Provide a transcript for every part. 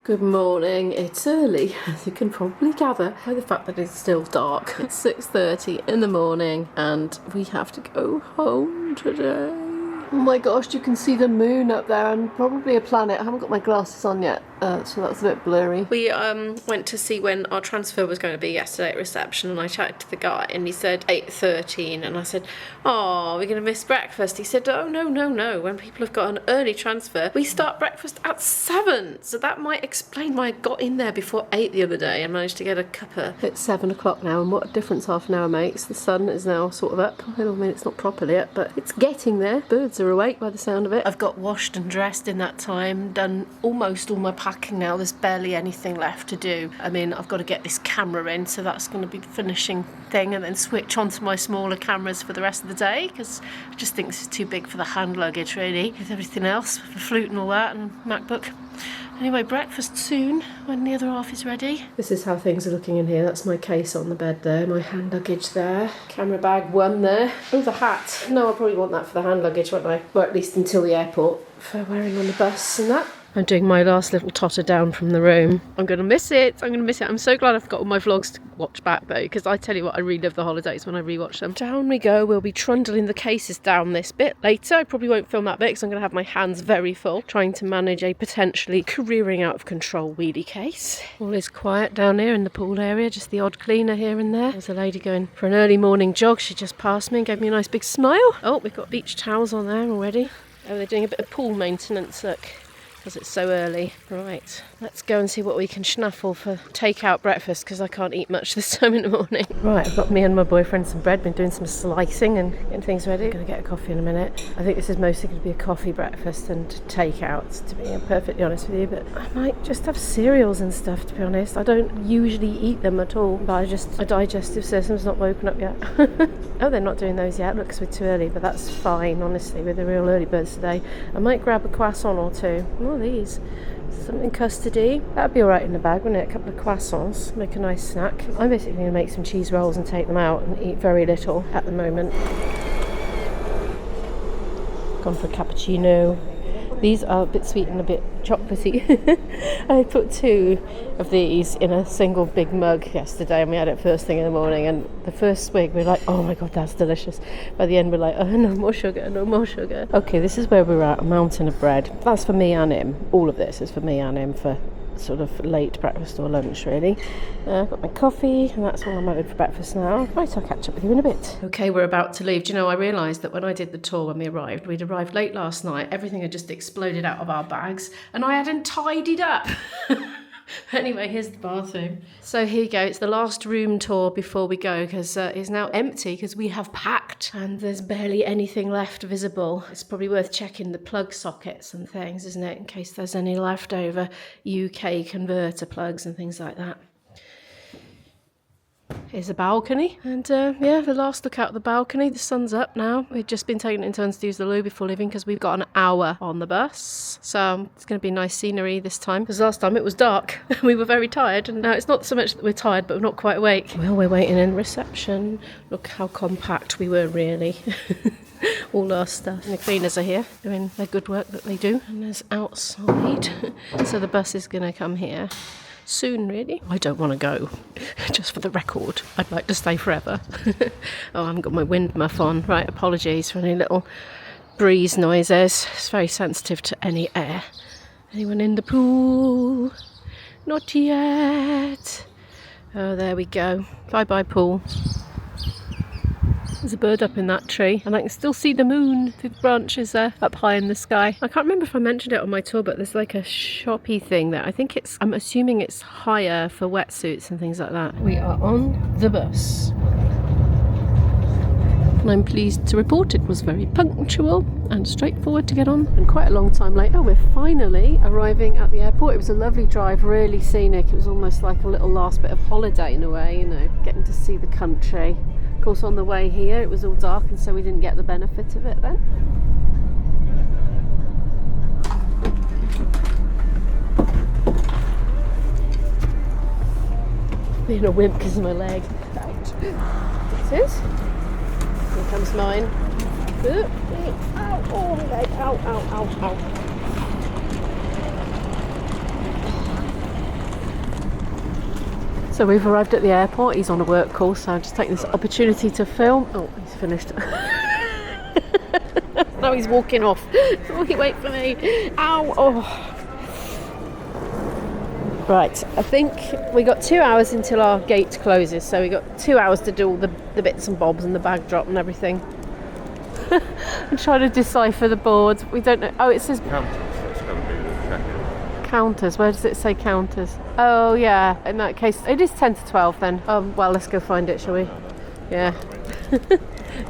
Good morning. It's early, as you can probably gather by the fact that it's still dark. It's 6:30 in the morning and we have to go home today. Oh my gosh, you can see the moon up there and probably a planet. I haven't got my glasses on yet, so that's a bit blurry. We went to see when our transfer was going to be yesterday at reception, and I chatted to the guy and he said 8:13, and I said, oh, we're going to miss breakfast. He said, oh, no. When people have got an early transfer, we start breakfast at 7. So that might explain why I got in there before 8 the other day and managed to get a cuppa. It's 7 o'clock now, and what a difference half an hour makes. The sun is now sort of up. I mean, it's not properly up, but it's getting there. Birds are awake by the sound of it. I've got washed and dressed in that time, done almost all my packing now. There's barely anything left to do. I mean, I've got to get this camera in, so that's going to be the finishing thing, and then switch onto my smaller cameras for the rest of the day, because I just think this is too big for the hand luggage, really, with everything else, the flute and all that, and MacBook. Anyway, breakfast soon, when the other half is ready. This is how things are looking in here. That's my case on the bed there, my hand luggage there, camera bag 1 there. Oh, the hat. No, I'll probably want that for the hand luggage, won't I? Or at least until the airport, for wearing on the bus and that. I'm doing my last little totter down from the room. I'm going to miss it. I'm so glad I've got all my vlogs to watch back though, because I tell you what, I really love the holidays when I rewatch them. Down we go. We'll be trundling the cases down this bit later. I probably won't film that bit because I'm going to have my hands very full trying to manage a potentially careering out of control wheelie case. All is quiet down here in the pool area, just the odd cleaner here and there. There's a lady going for an early morning jog. She just passed me and gave me a nice big smile. Oh, we've got beach towels on there already. Oh, they're doing a bit of pool maintenance, look, because it's so early. Right, let's go and see what we can schnaffle for takeout breakfast, because I can't eat much this time in the morning. Right, I've got me and my boyfriend some bread, been doing some slicing and getting things ready. I'm going to get a coffee in a minute. I think this is mostly going to be a coffee breakfast and takeout, to be perfectly honest with you, but I might just have cereals and stuff, to be honest. I don't usually eat them at all, but my digestive system's not woken up yet. Oh, they're not doing those yet, looks we're too early, but that's fine, honestly, we're the real early birds today. I might grab a croissant or two. Oh, these. Something custardy. That'd be alright in the bag, wouldn't it? A couple of croissants, make a nice snack. I'm basically going to make some cheese rolls and take them out and eat very little at the moment. Gone for a cappuccino. These are a bit sweet and a bit chocolatey. I put 2 of these in a single big mug yesterday, and we had it first thing in the morning, and the first swig we're like, oh my god, that's delicious. By the end we're like, oh, no more sugar, no more sugar. Okay, this is where we're at, a mountain of bread. That's for me and him. All of this is for me and him for sort of late breakfast or lunch, really. I've got my coffee, and that's all I'm having for breakfast now. Right, I'll catch up with you in a bit. Okay, we're about to leave. Do you know, I realised that when I did the tour when we'd arrived late last night, everything had just exploded out of our bags, and I hadn't tidied up. Anyway, here's the bathroom. So here you go, it's the last room tour before we go, because it's now empty because we have packed and there's barely anything left visible. It's probably worth checking the plug sockets and things, isn't it, in case there's any leftover UK converter plugs and things like that. Here's a balcony, and yeah, the last look out the balcony. The sun's up now. We've just been taking it in turns to use the loo before leaving because we've got an hour on the bus, so it's going to be nice scenery this time, because last time it was dark. We were very tired, and now it's not so much that we're tired, but we're not quite awake. Well, we're waiting in reception. Look how compact we were, really. All our stuff. And the cleaners are here doing their good work that they do, and there's outside. So the bus is going to come here soon, really. I don't want to go, just for the record. I'd like to stay forever. Oh, I haven't got my wind muff on. Right, apologies for any little breeze noises. It's very sensitive to any air. Anyone in the pool? Not yet. Oh, there we go. Bye-bye, pool. There's a bird up in that tree, and I can still see the moon through the branches there, up high in the sky. I can't remember if I mentioned it on my tour, but there's like a shoppy thing there. I'm assuming it's hire for wetsuits and things like that. We are on the bus. And I'm pleased to report it was very punctual and straightforward to get on. And quite a long time later, we're finally arriving at the airport. It was a lovely drive, really scenic. It was almost like a little last bit of holiday in a way, you know, getting to see the country. Of course, on the way here it was all dark, and so we didn't get the benefit of it then. Being a wimp because of my leg. Right. This is. Here comes mine. Ow, oh my leg. Ow, ow, ow, ow. So we've arrived at the airport. He's on a work call, so I'm just taking this opportunity to film. Oh, he's finished. Now he's walking off. Oh, wait for me. Ow! Oh. Right, I think we got 2 hours until our gate closes, so we got 2 hours to do all the bits and bobs and the bag drop and everything. I'm trying to decipher the board. We don't know. Oh, it says Counters. That's going to be the check-in. Counters. Where does it say counters? Oh yeah, in that case it is 10 to 12 then. Well, let's go find it, shall we? Yeah.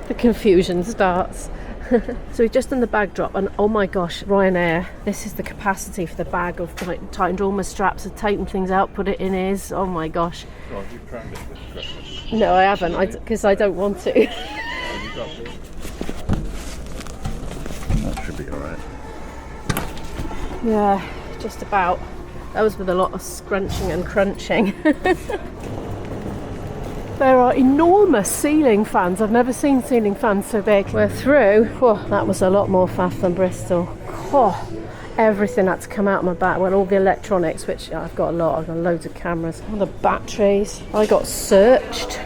The confusion starts. So we've just done the bag drop, and oh my gosh, Ryanair, this is the capacity for the bag. I've tightened all my straps, I've taken things out, put it in his. Oh my gosh. Oh, have you crammed it this Christmas? No, I haven't, because I don't want to. Have you got it? That should be alright. Yeah, just about. That was with a lot of scrunching and crunching. There are enormous ceiling fans. I've never seen ceiling fans so big. We're through. Oh, that was a lot more faff than Bristol. Oh, everything had to come out of my back. Well, all the electronics, which I've got a lot. I've got loads of cameras. All the batteries. I got searched.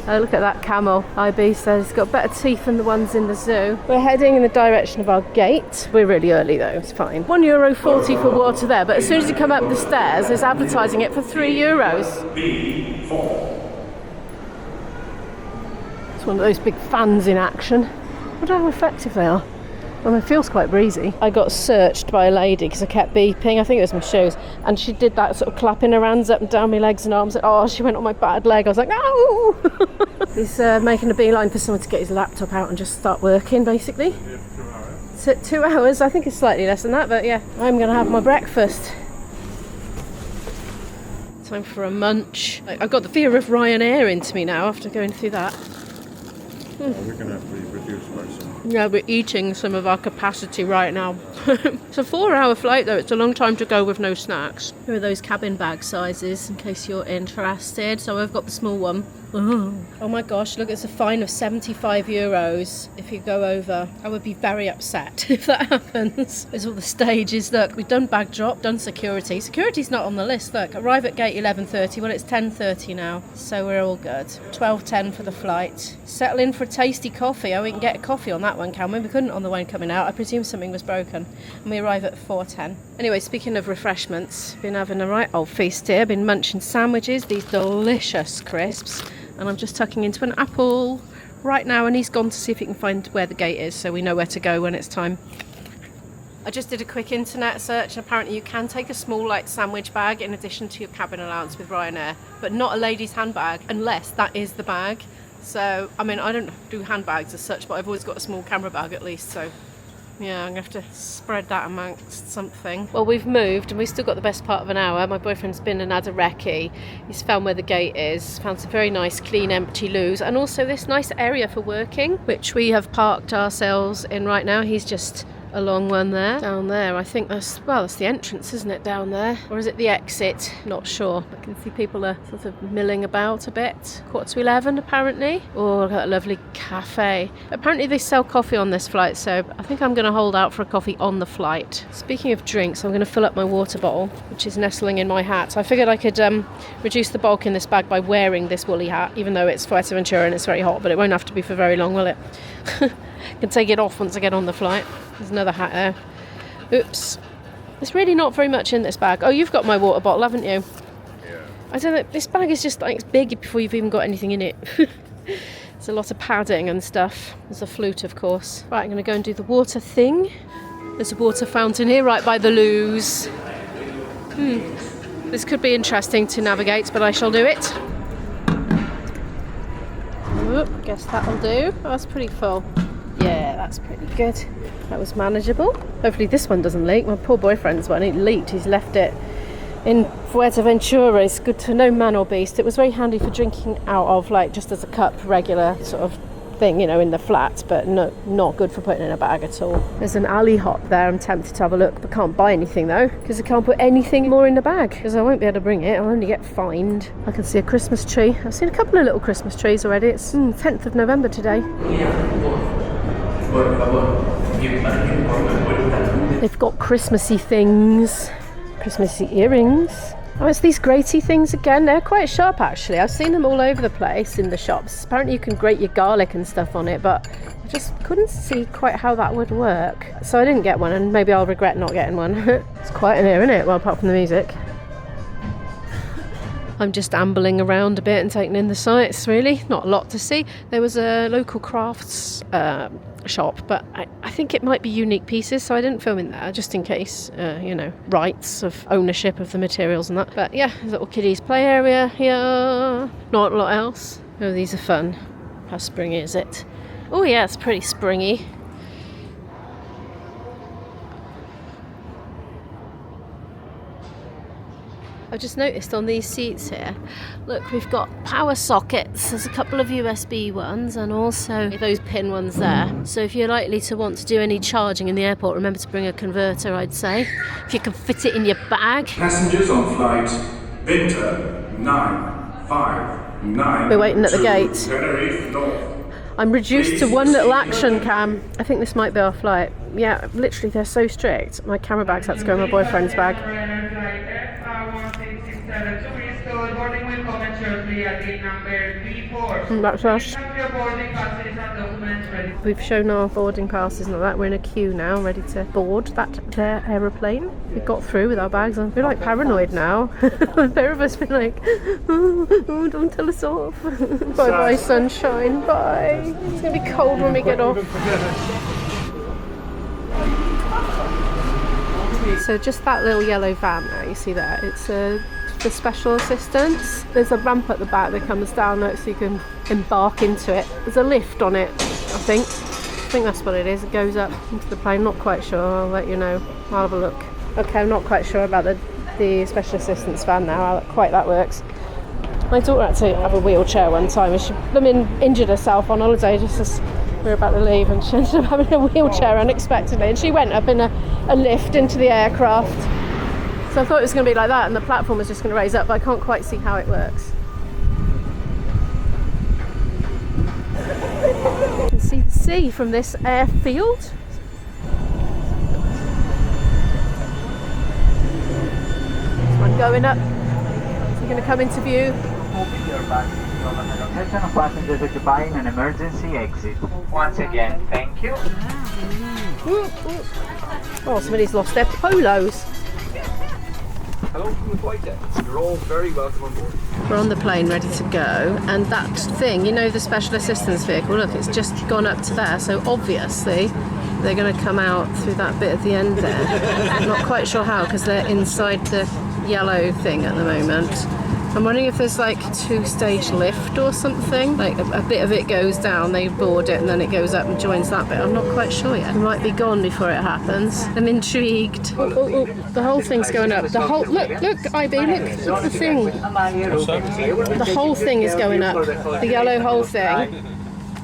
Oh, look at that camel. IB says it's got better teeth than the ones in the zoo. We're heading in the direction of our gate. We're really early though, it's fine. €1.40 for water there, but as soon as you come up the stairs, it's advertising it for €3. It's one of those big fans in action. I wonder how effective they are. Well, it feels quite breezy. I got searched by a lady because I kept beeping. I think it was my shoes. And she did that sort of clapping her hands up and down my legs and arms. Oh, she went on my bad leg. I was like, no! He's making a beeline for someone to get his laptop out and just start working, basically. So 2 hours. I think it's slightly less than that, but yeah. I'm going to have my breakfast. Time for a munch. I've got the fear of Ryanair into me now after going through that. We're going to have to be reduced by some. Yeah, we're eating some of our capacity right now. It's a 4-hour flight though. It's a long time to go with no snacks. Here are those cabin bag sizes in case you're interested. So I've got the small one. Oh my gosh, look, it's a fine of €75 if you go over. I would be very upset if that happens. There's all the stages. Look, we've done bag drop, done security. Security's not on the list. Look, arrive at gate 11:30. Well, it's 10:30 now, so we're all good. 12:10 for the flight. Settle in for a tasty coffee. Oh, we can get a coffee on that one, can we? We couldn't on the one coming out. I presume something was broken. And we arrive at 4:10. Anyway, speaking of refreshments, been having a right old feast here. Been munching sandwiches, these delicious crisps. And I'm just tucking into an apple right now, and he's gone to see if he can find where the gate is so we know where to go when it's time. I just did a quick internet search, and apparently you can take a small light sandwich bag in addition to your cabin allowance with Ryanair, but not a lady's handbag unless that is the bag. So, I mean, I don't do handbags as such, but I've always got a small camera bag at least, so yeah, I'm going to have to spread that amongst something. Well, we've moved and we've still got the best part of an hour. My boyfriend's been and had a recce. He's found where the gate is, found some very nice, clean, empty loos, and also this nice area for working, which we have parked ourselves in right now. He's just a long one there. Down there, I think that's the entrance, isn't it, down there? Or is it the exit? Not sure. I can see people are sort of milling about a bit. 11:15 apparently. Oh, look at that lovely cafe. Apparently they sell coffee on this flight, so I think I'm going to hold out for a coffee on the flight. Speaking of drinks, I'm going to fill up my water bottle, which is nestling in my hat. I figured I could reduce the bulk in this bag by wearing this woolly hat, even though it's Fuerteventura and it's very hot, but it won't have to be for very long, will it? I can take it off once I get on the flight. There's another hat there. Oops. There's really not very much in this bag. Oh, you've got my water bottle, haven't you? Yeah. I don't know. This bag is just like it's big before you've even got anything in it. There's a lot of padding and stuff. There's a flute, of course. Right, I'm going to go and do the water thing. There's a water fountain here right by the loos. This could be interesting to navigate, but I shall do it. Oop, guess that'll do. Oh, that's pretty full. Yeah, that's pretty good. That was manageable. Hopefully this one doesn't leak. My poor boyfriend's one, it leaked. He's left it in Fuerteventura. It's good to no man or beast. It was very handy for drinking out of, like just as a cup, regular sort of thing, you know, in the flat, but no, not good for putting in a bag at all. There's an alley hop there. I'm tempted to have a look, but can't buy anything though, because I can't put anything more in the bag, because I won't be able to bring it. I'll only get fined. I can see a Christmas tree. I've seen a couple of little Christmas trees already. It's 10th of November today. They've got Christmassy things, Christmassy earrings. Oh, it's these graty things again. They're quite sharp actually. I've seen them all over the place in the shops. Apparently you can grate your garlic and stuff on it, but I just couldn't see quite how that would work. So I didn't get one, and maybe I'll regret not getting one. It's quiet in here, isn't it? Well, apart from the music. I'm just ambling around a bit and taking in the sights, really. Not a lot to see. There was a local crafts shop, but I think it might be unique pieces, so I didn't film in there, just in case, you know, rights of ownership of the materials and that. But yeah, little kiddies play area here. Not a lot else. Oh, these are fun. How springy is it? Oh yeah, it's pretty springy. I've just noticed on these seats here, look, we've got power sockets. There's a couple of USB ones and also those pin ones there. So if you're likely to want to do any charging in the airport, remember to bring a converter, I'd say. If you can fit it in your bag. Passengers on flight Winter 959. We're waiting at the gate. I'm reduced to one little action cam. I think this might be our flight. Yeah, literally they're so strict. My camera bag's had to go in my boyfriend's bag. That's us. We've shown our boarding passes and all that. We're in a queue now, ready to board their aeroplane. We got through with our bags and we're like paranoid now. The pair of us been like, oh, don't tell us off. Bye bye sunshine, bye. It's gonna be cold when we get off. So just that little yellow van there, you see there, it's for special assistance. There's a ramp at the back that comes down so you can embark into it. There's a lift on it, I think that's what it is. It goes up into the plane, not quite sure, I'll let you know. I'll have a look. Okay, I'm not quite sure about the special assistance van now, how quite that works. My daughter had to have a wheelchair one time and she injured herself on holiday just as we were about to leave, and she ended up having a wheelchair unexpectedly, and she went up in a lift into the aircraft. So I thought it was going to be like that and the platform was just going to raise up, but I can't quite see how it works. You can see the sea from this airfield. This one going up. Is he going to come into view? Attention of passengers occupying an emergency exit. Once again, thank you. Oh, somebody's lost their polos. Hello from the flight deck. You're all very welcome on board. We're on the plane ready to go, and that thing, you know, the special assistance vehicle, look, it's just gone up to there, so obviously they're going to come out through that bit at the end there. I'm not quite sure how, because they're inside the yellow thing at the moment. I'm wondering if there's like a two-stage lift or something. Like a bit of it goes down, they board it, and then it goes up and joins that bit. I'm not quite sure yet. It might be gone before it happens. I'm intrigued. Oh, the whole thing's going up. The whole look, IB, look the thing. The whole thing is going up. The yellow whole thing.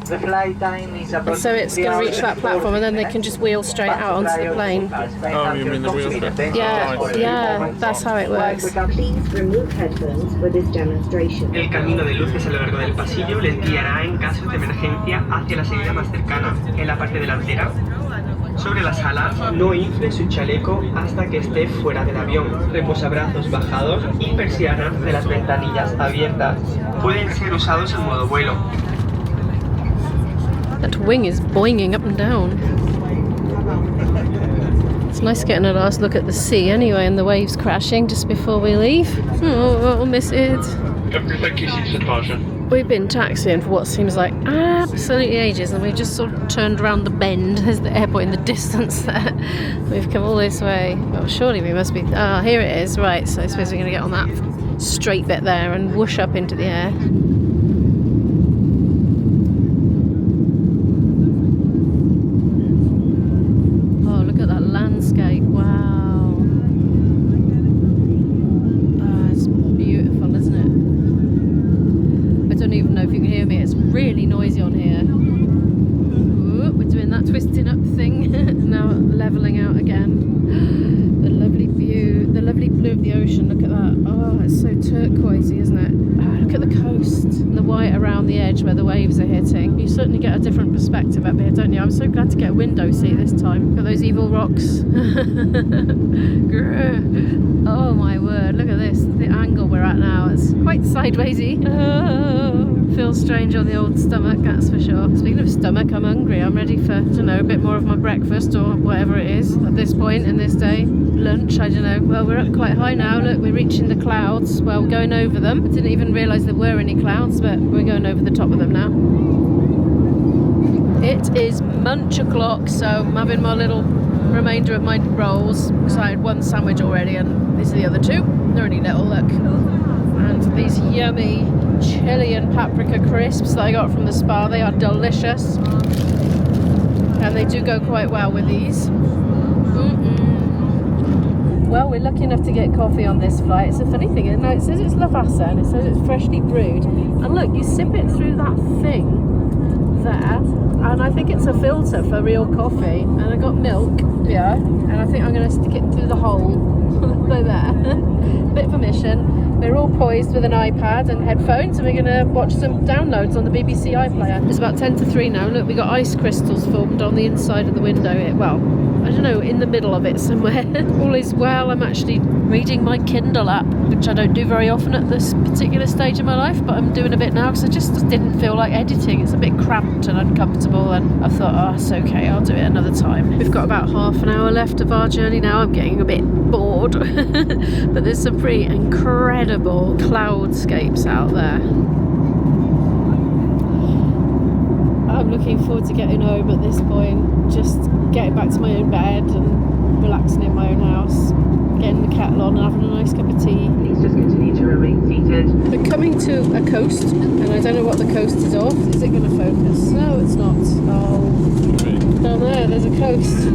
The flight time is about So it's going to reach that platform and then they can just wheel straight out onto the plane. Oh, you mean the wheelchair? Yeah, that's how it works. Please remove headphones for this demonstration. El camino de luces a lo largo del pasillo les guiará en caso de emergencia hacia la salida más cercana, en la parte delantera. Sobre las alas, no infle su chaleco hasta que esté fuera del avión. Reposabrazos bajados y persianas de las ventanillas abiertas. Pueden ser usados en modo vuelo. That wing is boinging up and down. It's nice getting a last look at the sea anyway, and the waves crashing just before we leave. Oh, I'll miss it. We've been taxiing for what seems like absolutely ages, and we've just sort of turned around the bend. There's the airport in the distance there. We've come all this way. Well, surely we must be... Ah, here it is. Right, so I suppose we're going to get on that straight bit there and whoosh up into the air. Landscape, wow. It's beautiful, isn't it? I don't even know if you can hear me, it's really noisy on here. Ooh, we're doing that twisting up thing. Now levelling out again. The lovely view, the lovely blue of the ocean, look at that. Oh, it's so turquoisey, isn't it? Oh, look at the coast and the white around the edge where the waves are hitting. You certainly get a different perspective up here, don't you? I'm so glad to get a window seat this time. Look at those evil rocks. Oh my word, look at this. that now. It's quite sidewaysy. Feels strange on the old stomach, that's for sure. Speaking of stomach, I'm hungry. I'm ready for, I don't know, a bit more of my breakfast or whatever it is at this point in this day. Lunch, I don't know. Well, we're up quite high now. Look, we're reaching the clouds. Well, we're going over them. I didn't even realise there were any clouds, but we're going over the top of them now. It is munch o'clock, so I'm having my little remainder of my rolls because I had one sandwich already and these are the other two. They're only little, look. And these yummy chili and paprika crisps that I got from the spa, they are delicious. And they do go quite well with these. Well, we're lucky enough to get coffee on this flight. It's a funny thing, isn't it? It says it's lavassa and it says it's freshly brewed. And look, you sip it through that thing there, and I think it's a filter for real coffee. And I got milk, yeah, and I think I'm going to stick it through the hole like that. Bit of a mission. We're all poised with an iPad and headphones, and we're going to watch some downloads on the BBC iPlayer. It's about 10 to 3 now. Look, we got ice crystals formed on the inside of the window. Well, I don't know, in the middle of it somewhere. All is well. I'm actually reading my Kindle app, which I don't do very often at this particular stage of my life, but I'm doing a bit now because I just didn't feel like editing. It's a bit cramped and uncomfortable, and I thought, oh, it's okay, I'll do it another time. We've got about half an hour left of our journey now. I'm getting a bit bored, but there's some pretty incredible cloudscapes out there. I'm looking forward to getting home at this point, just getting back to my own bed and relaxing in my own house, getting the kettle on and having a nice cup of tea. Please just continue to remain seated. We're coming to a coast, and I don't know what the coast is of. Is it going to focus? No, it's not. Oh, down there's a coast.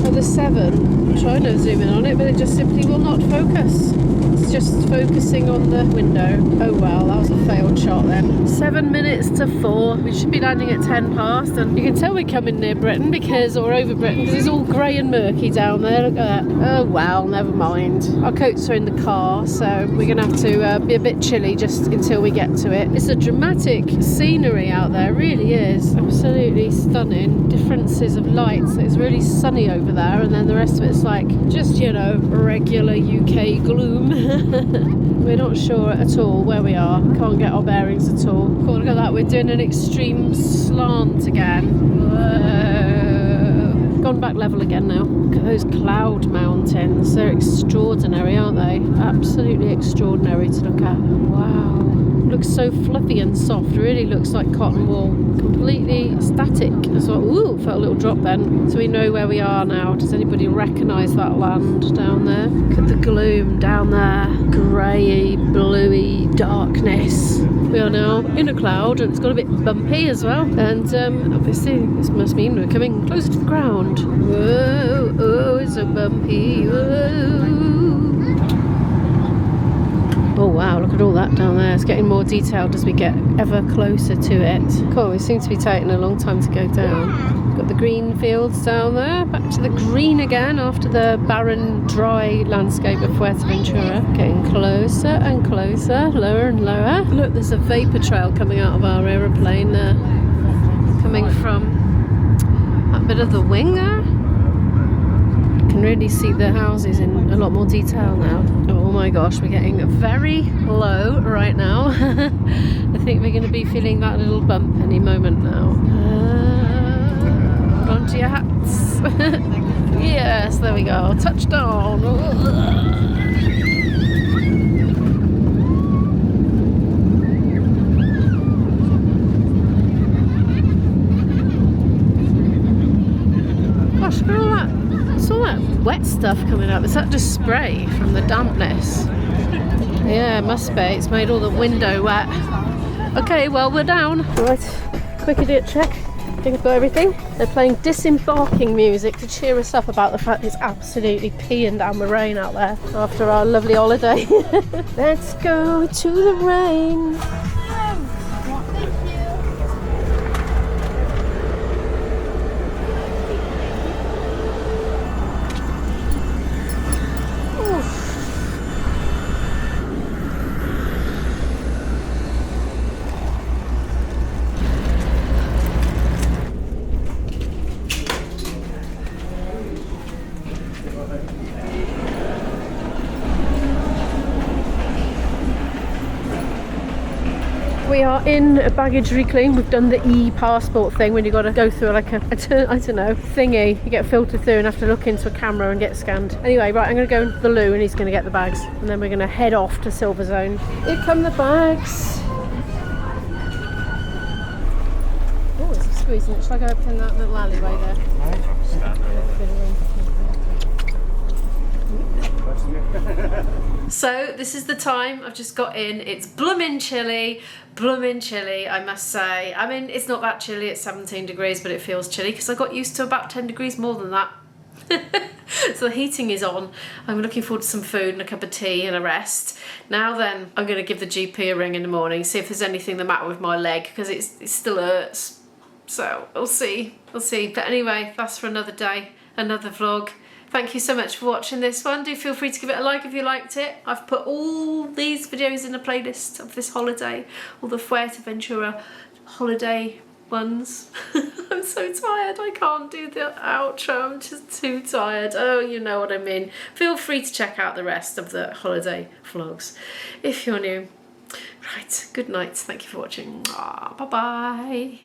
Oh, there's 7. I'm trying to zoom in on it, but it just simply will not focus. It's just focusing on the window. Oh well, that was a failed shot then. 7 minutes to 4. We should be landing at 10 past, and you can tell we're coming near Britain or over Britain, because it's all grey and murky down there. Look at that. Oh well, never mind. Our coats are in the car, so we're going to have to be a bit chilly just until we get to it. It's a dramatic scenery out there, really is. Absolutely stunning. Differences of lights. It's really sunny over there, and then the rest of it's like just, you know, regular UK gloom. We're not sure at all where we are. Can't get our bearings at all. Oh, look at that, we're doing an extreme slant again. Whoa. Gone back level again now. Look at those cloud mountains. They're extraordinary, aren't they? Absolutely extraordinary to look at. Wow. Looks so fluffy and soft. Really looks like cotton wool. Completely static. So, ooh, felt a little drop then. So we know where we are now. Does anybody recognise that land down there? Look at the gloom down there. Grey, bluey darkness. We are now in a cloud, and it's got a bit bumpy as well. And obviously this must mean we're coming closer to the ground. Whoa, oh, it's so bumpy. Whoa. Oh wow, look at all that down there. It's getting more detailed as we get ever closer to it. Cool, we seem to be taking a long time to go down. Got the green fields down there. Back to the green again after the barren, dry landscape of Fuerteventura. Getting closer and closer, lower and lower. Look, there's a vapour trail coming out of our aeroplane there. Coming from that bit of the wing there. Can really see the houses in a lot more detail now. Oh my gosh, we're getting very low right now. I think we're going to be feeling that little bump any moment now. Hold on to your hats. Yes, there we go. Touchdown. Gosh, look at all that. It's all that wet stuff coming up. Is that just spray from the dampness? Yeah, it must be. It's made all the window wet. Okay, well, we're down. Right, quick idiot check. I think I've got everything. They're playing disembarking music to cheer us up about the fact it's absolutely peeing down the rain out there after our lovely holiday. Let's go to the rain. We are in a baggage reclaim. We've done the e-passport thing when you got to go through like a I don't know, thingy. You get filtered through and have to look into a camera and get scanned. Anyway, right, I'm going to go into the loo and he's going to get the bags. And then we're going to head off to Silver Zone. Here come the bags. Oh, it's squeezing it. Shall I go up in that little alleyway there? So this is the time I've just got in. It's blooming chilly, I must say. I mean, it's not that chilly, it's 17 degrees, but it feels chilly because I got used to about 10 degrees more than that. So the heating is on. I'm looking forward to some food and a cup of tea and a rest. Now then, I'm going to give the GP a ring in the morning, see if there's anything the matter with my leg, because it still hurts. So we'll see. But anyway, that's for another day, another vlog. Thank you so much for watching this one. Do feel free to give it a like if you liked it. I've put all these videos in a playlist of this holiday, all the Fuerteventura holiday ones. I'm so tired, I can't do the outro, I'm just too tired. Oh, you know what I mean. Feel free to check out the rest of the holiday vlogs if you're new. Right, good night, thank you for watching. Bye bye.